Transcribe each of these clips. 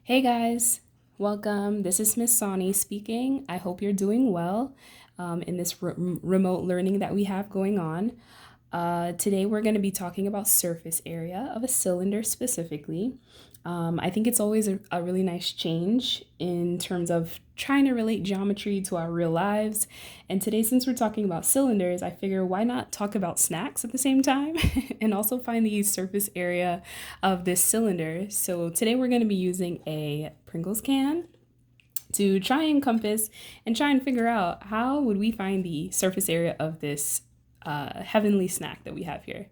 Hey guys, welcome. This is Miss Sawney speaking. I hope you're doing well in this remote learning that we have going on. Today we're going to be talking about surface area of a cylinder specifically. I think it's always a really nice change in terms of trying to relate geometry to our real lives. And today, since we're talking about cylinders, I figure why not talk about snacks at the same time and also find the surface area of this cylinder. So today we're going to be using a Pringles can to try and encompass and try and figure out how would we find the surface area of this heavenly snack that we have here.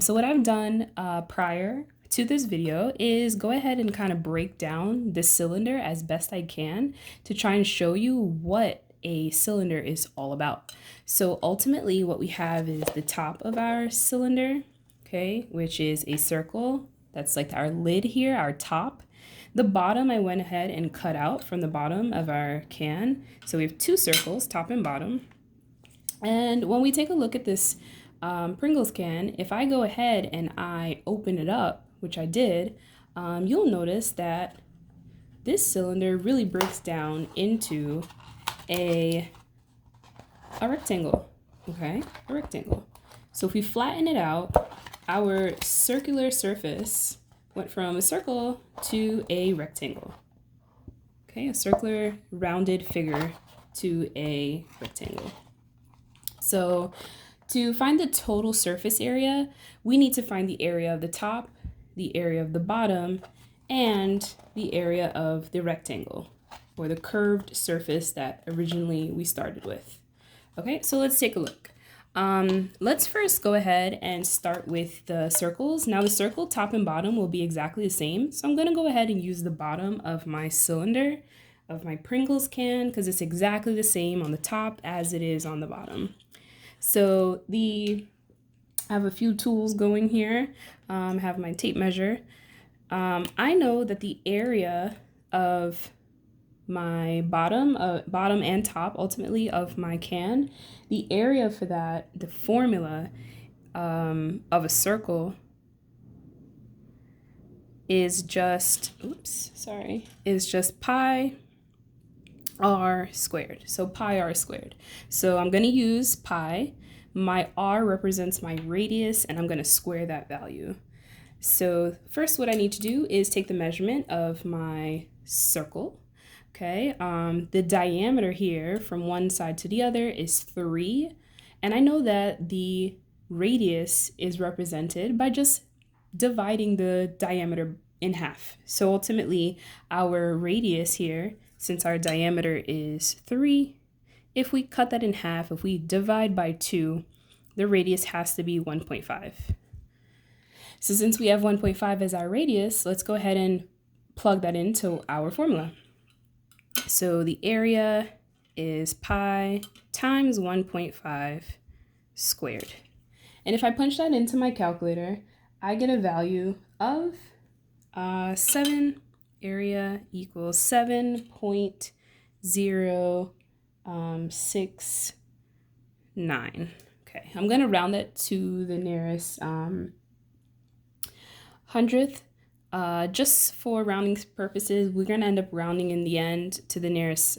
So what I've done prior to this video is go ahead and kind of break down this cylinder as best I can to try and show you what a cylinder is all about. So ultimately what we have is the top of our cylinder, okay, which is a circle. That's like our lid here, our top. The bottom I went ahead and cut out from the bottom of our can. So we have two circles, top and bottom. And when we take a look at this Pringles can, if I go ahead and I open it up, which I did, you'll notice that this cylinder really breaks down into a rectangle, okay? A rectangle. So if we flatten it out, our circular surface went from a circle to a rectangle. Okay, a circular rounded figure to a rectangle. So to find the total surface area, we need to find the area of the top, the area of the bottom, and the area of the rectangle, or the curved surface that originally we started with. Okay, so let's take a look. Let's first go ahead and start with the circles. Now the circle top and bottom will be exactly the same. So I'm gonna go ahead and use the bottom of my cylinder, of my Pringles can, because it's exactly the same on the top as it is on the bottom. So I have a few tools going here. I have my tape measure. I know that the area of my bottom and top, ultimately, of my can, the area for that, the formula of a circle is just, is just pi r squared. So pi r squared. So I'm going to use pi. My r represents my radius, and I'm going to square that value. So first what I need to do is take the measurement of my circle. Okay, the diameter here from one side to the other is 3. And I know that the radius is represented by just dividing the diameter in half. So ultimately, our radius here, since our diameter is 3, if we cut that in half, if we divide by 2, the radius has to be 1.5. So since we have 1.5 as our radius, let's go ahead and plug that into our formula. So the area is pi times 1.5 squared. And if I punch that into my calculator, I get a value of 7, area equals 7.069. Okay, I'm going to round that to the nearest hundredth. Just for rounding purposes, we're going to end up rounding in the end to the nearest,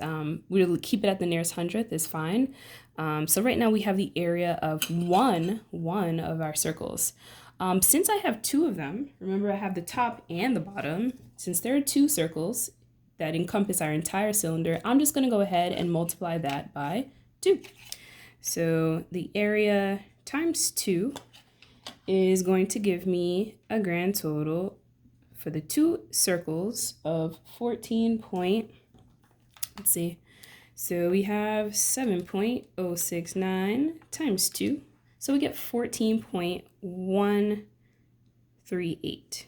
we'll keep it at the nearest hundredth is fine. So right now we have the area of one of our circles. Since I have 2 of them, remember I have the top and the bottom, since there are 2 circles that encompass our entire cylinder, I'm just going to go ahead and multiply that by 2. So the area times 2 is going to give me a grand total for the 2 circles of 14 point, let's see, so we have 7.069 times 2, so we get 14.138.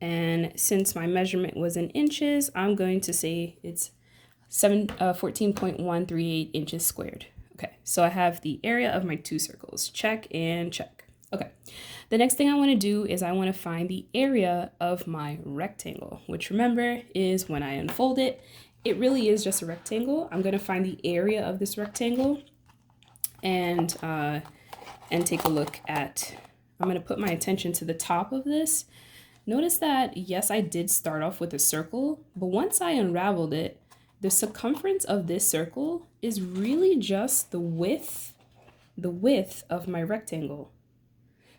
And since my measurement was in inches, I'm going to say it's 14.138 inches squared. Okay, so I have the area of my 2 circles. Check and check. Okay, the next thing I want to do is I want to find the area of my rectangle, which remember is when I unfold it, it really is just a rectangle. I'm going to find the area of this rectangle and take a look at, I'm going to put my attention to the top of this Notice that, yes, I did start off with a circle, but once I unraveled it, the circumference of this circle is really just the width of my rectangle.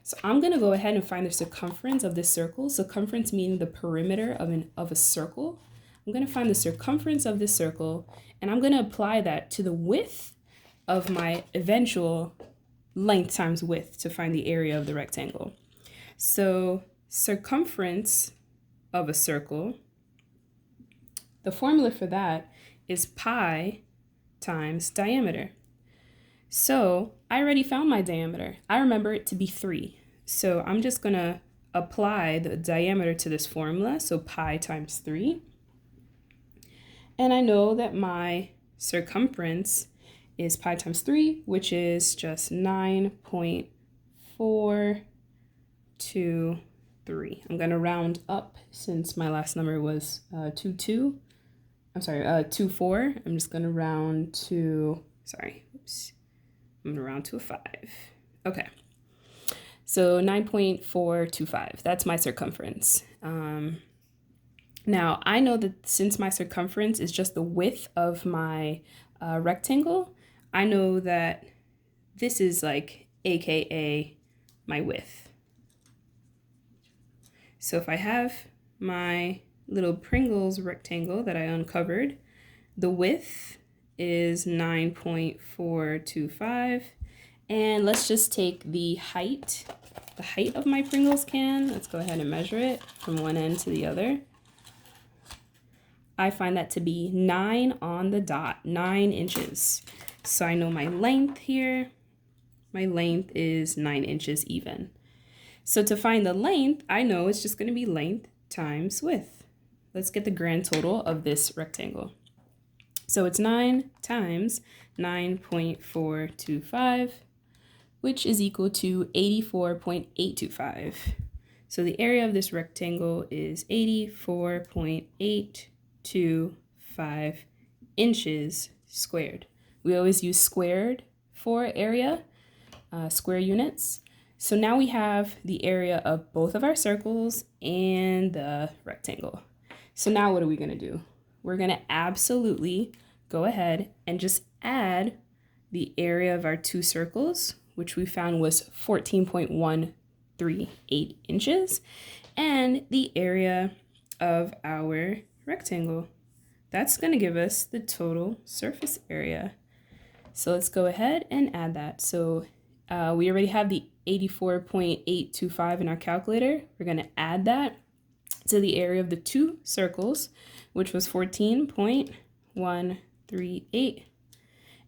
So I'm going to go ahead and find the circumference of this circle, circumference meaning the perimeter of a circle. I'm going to find the circumference of this circle, and I'm going to apply that to the width of my eventual length times width to find the area of the rectangle. So circumference of a circle, the formula for that is pi times diameter. So I already found my diameter. I remember it to be 3. So I'm just going to apply the diameter to this formula, so pi times 3. And I know that my circumference is pi times 3, which is just 9.423. I'm going to round up since my last number was 24. I'm just going to round to, I'm going to round to a 5. Okay. So 9.425, that's my circumference. Now, I know that since my circumference is just the width of my rectangle, I know that this is like AKA my width. So if I have my little Pringles rectangle that I uncovered, the width is 9.425. And let's just take the height of my Pringles can. Let's go ahead and measure it from one end to the other. I find that to be 9 on the dot, 9 inches. So I know my length here. My length is 9 inches even. So to find the length, I know it's just going to be length times width. Let's get the grand total of this rectangle. So it's 9 times 9.425, which is equal to 84.825. So the area of this rectangle is 84.825 inches squared. We always use squared for area, square units. So now we have the area of both of our circles and the rectangle. So now what are we going to do? We're going to absolutely go ahead and just add the area of our two circles, which we found was 14.138 inches, and the area of our rectangle. That's going to give us the total surface area. So let's go ahead and add that. So we already have the 84.825 in our calculator. We're going to add that to the area of the two circles, which was 14.138.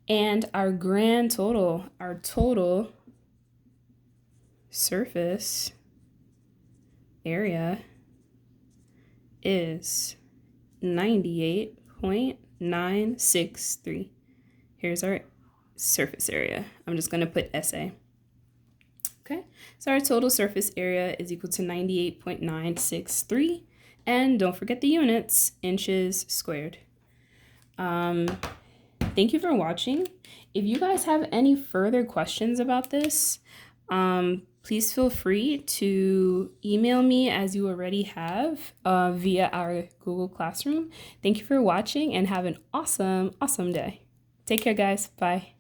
And our grand total, our total surface area is 98.963. Here's our surface area. I'm just going to put SA. Okay, so our total surface area is equal to 98.963. And don't forget the units, inches squared. Thank you for watching. If you guys have any further questions about this, please feel free to email me as you already have via our Google Classroom. Thank you for watching and have an awesome day. Take care, guys. Bye.